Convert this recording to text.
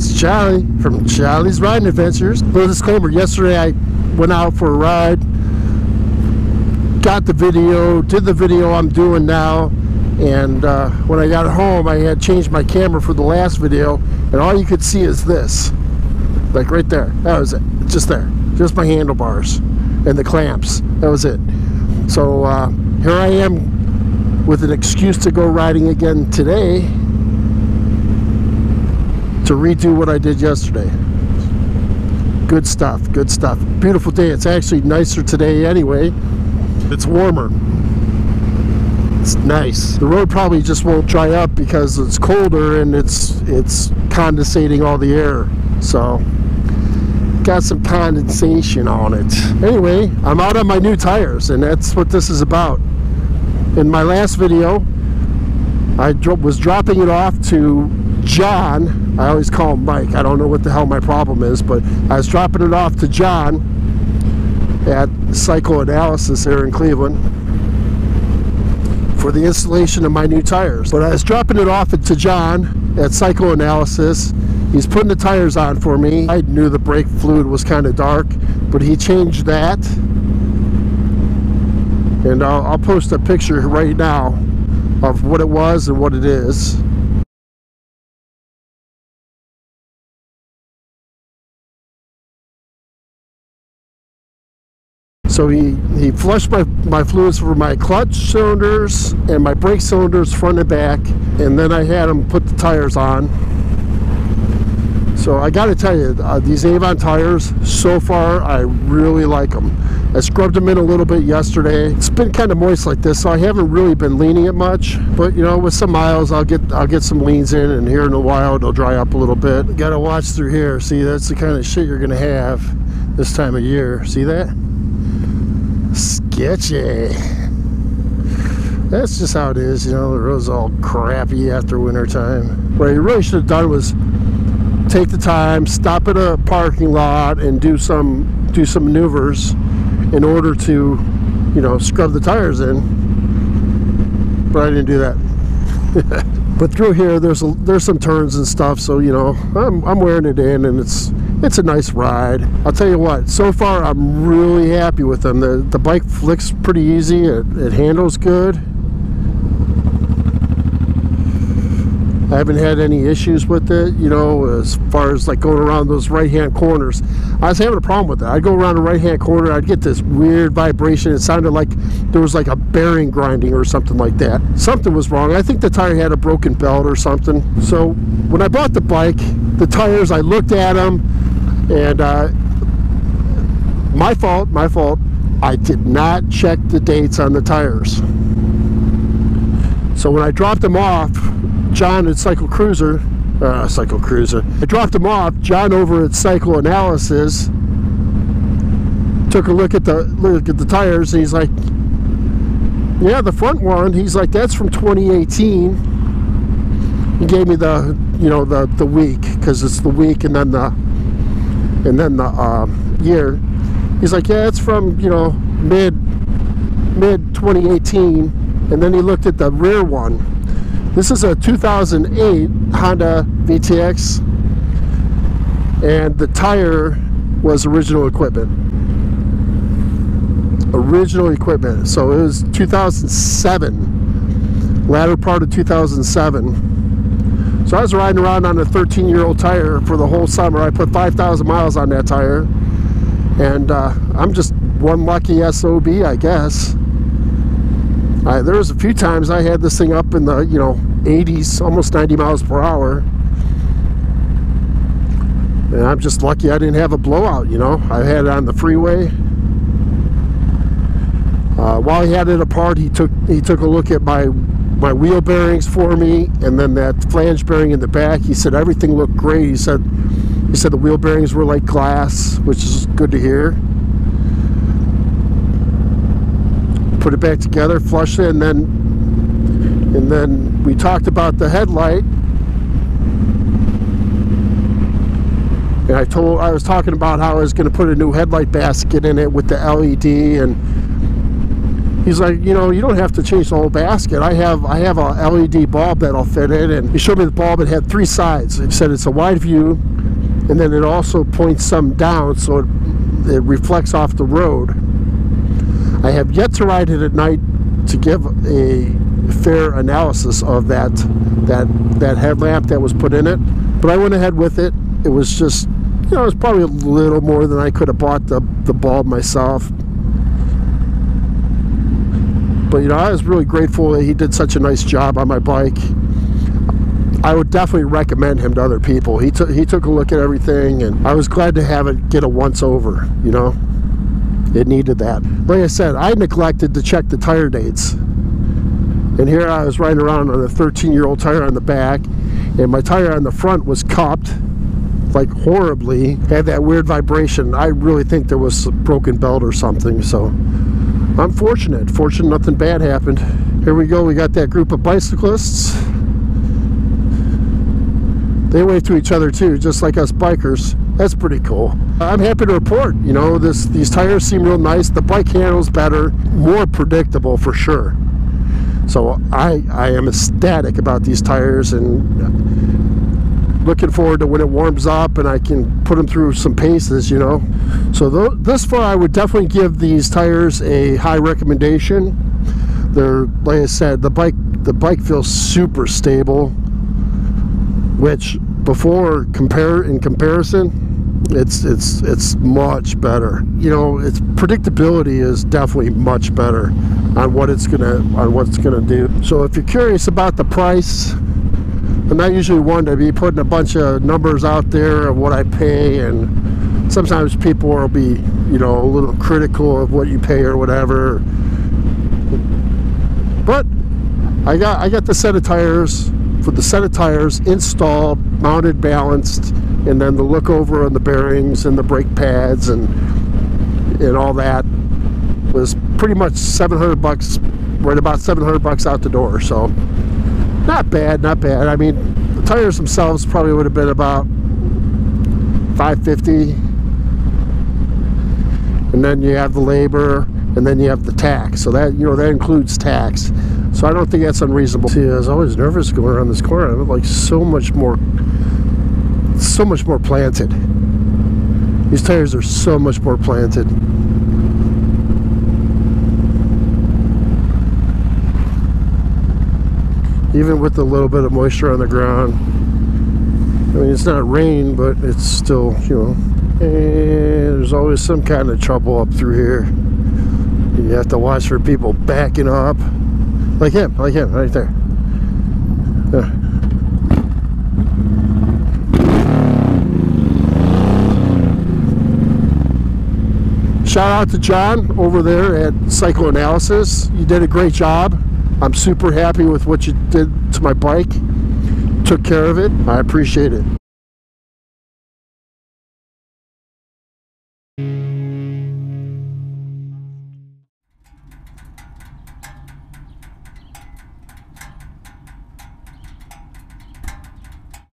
it's Charlie from Charlie's Riding Adventures. Little disclaimer, yesterday I went out for a ride, got the video, did the video I'm doing now, and when I got home I had changed my camera for the last video, and all you could see is this, like right there. That was it, just there, just my handlebars and the clamps. That was it. So here I am with an excuse to go riding again today to redo what I did yesterday. Good stuff, good stuff. Beautiful day. It's actually nicer today anyway. It's warmer. It's nice. The road probably just won't dry up because it's colder and it's condensating all the air. So got some condensation on it. Anyway, I'm out on my new tires, and that's what this is about. In my last video, I was dropping it off to John. I always call him Mike. I don't know what the hell my problem is, but I was dropping it off to John at Psychoanalysis here in Cleveland for the installation of my new tires. But I was dropping it off to John at Psychoanalysis. He's putting the tires on for me. I knew the brake fluid was kind of dark, but he changed that. And I'll post a picture right now of what it was and what it is. So he flushed my fluids for my clutch cylinders and my brake cylinders front and back, and then I had him put the tires on. So I got to tell you, these Avon tires, so far, I really like them. I scrubbed them in a little bit yesterday. It's been kind of moist like this, so I haven't really been leaning it much. But you know, with some miles, I'll get some leans in, and here in a while, it'll dry up a little bit. Got to watch through here. See, that's the kind of shit you're gonna have this time of year. See that? Sketchy. That's just how it is, you know. The road's all crappy after winter time. What I really should have done was take the time, stop at a parking lot, and do some maneuvers in order to, you know, scrub the tires in. But I didn't do that. But through here, there's some turns and stuff, so you know, I'm wearing it in, and it's a nice ride. I'll tell you what, so far I'm really happy with them. The bike flicks pretty easy. It handles good. I haven't had any issues with it, you know, as far as like going around those right-hand corners. I was having a problem with it. I'd go around a right-hand corner, I'd get this weird vibration. It sounded like there was like a bearing grinding or something like that. Something was wrong. I think the tire had a broken belt or something. So when I bought the bike, the tires, I looked at them, and my fault, I did not check the dates on the tires. So when I dropped them off, John at I dropped him off. John over at Psychoanalysis took a look at the tires, and he's like, "Yeah, the front one." He's like, "That's from 2018." He gave me the, you know, the week, because it's the week and then the year. He's like, "Yeah, it's from, you know, mid 2018." And then he looked at the rear one. This is a 2008 Honda VTX, and the tire was original equipment. So it was 2007, latter part of 2007. So I was riding around on a 13-year-old tire for the whole summer. I put 5,000 miles on that tire, and I'm just one lucky SOB, I guess. There was a few times I had this thing up in the, you know, 80s, almost 90 miles per hour. And I'm just lucky I didn't have a blowout, you know. I had it on the freeway. While he had it apart, he took a look at my wheel bearings for me, and then that flange bearing in the back. He said everything looked great. He said the wheel bearings were like glass, which is good to hear. Put it back together, flushed it, and then we talked about the headlight. And I was talking about how I was going to put a new headlight basket in it with the LED, and he's like, you know, you don't have to change the whole basket. I have a LED bulb that'll fit in, and he showed me the bulb. It had 3 sides. He said it's a wide view, and then it also points some down so it reflects off the road. I have yet to ride it at night to give a fair analysis of that headlamp that was put in it, but I went ahead with it. It was just, you know, it was probably a little more than I could have bought the bulb myself. But, you know, I was really grateful that he did such a nice job on my bike. I would definitely recommend him to other people. He took a look at everything, and I was glad to have it get a once over, you know. It needed that. Like I said, I neglected to check the tire dates. And here I was riding around on a 13-year-old tire on the back, and my tire on the front was cupped, like horribly. Had that weird vibration. I really think there was a broken belt or something, so I'm fortunate. Fortunate nothing bad happened. Here we go. We got that group of bicyclists. They wave to each other too, just like us bikers. That's pretty cool. I'm happy to report, you know, these tires seem real nice. The bike handles better, more predictable for sure. So I am ecstatic about these tires, and looking forward to when it warms up and I can put them through some paces, you know. So this far I would definitely give these tires a high recommendation. They're, like I said, the bike feels super stable, which before in comparison, it's much better. You know, its predictability is definitely much better on what it's gonna do. So if you're curious about the price, I'm not usually one to be putting a bunch of numbers out there of what I pay, and sometimes people will be, you know, a little critical of what you pay or whatever. But I got the set of tires. For the set of tires installed, mounted, balanced, and then the look over on the bearings and the brake pads and all that was pretty much $700, right about $700 out the door. So not bad, not bad. I mean, the tires themselves probably would have been about $550, and then you have the labor, and then you have the tax. So that, you know, that includes tax. So I don't think that's unreasonable. See, I was always nervous going around this corner. I'm like so much more planted. These tires are so much more planted. Even with a little bit of moisture on the ground. I mean, it's not rain, but it's still, you know, and there's always some kind of trouble up through here. You have to watch for people backing up. Like him, right there. Yeah. Shout out to John over there at Psychoanalysis. You did a great job. I'm super happy with what you did to my bike. Took care of it. I appreciate it.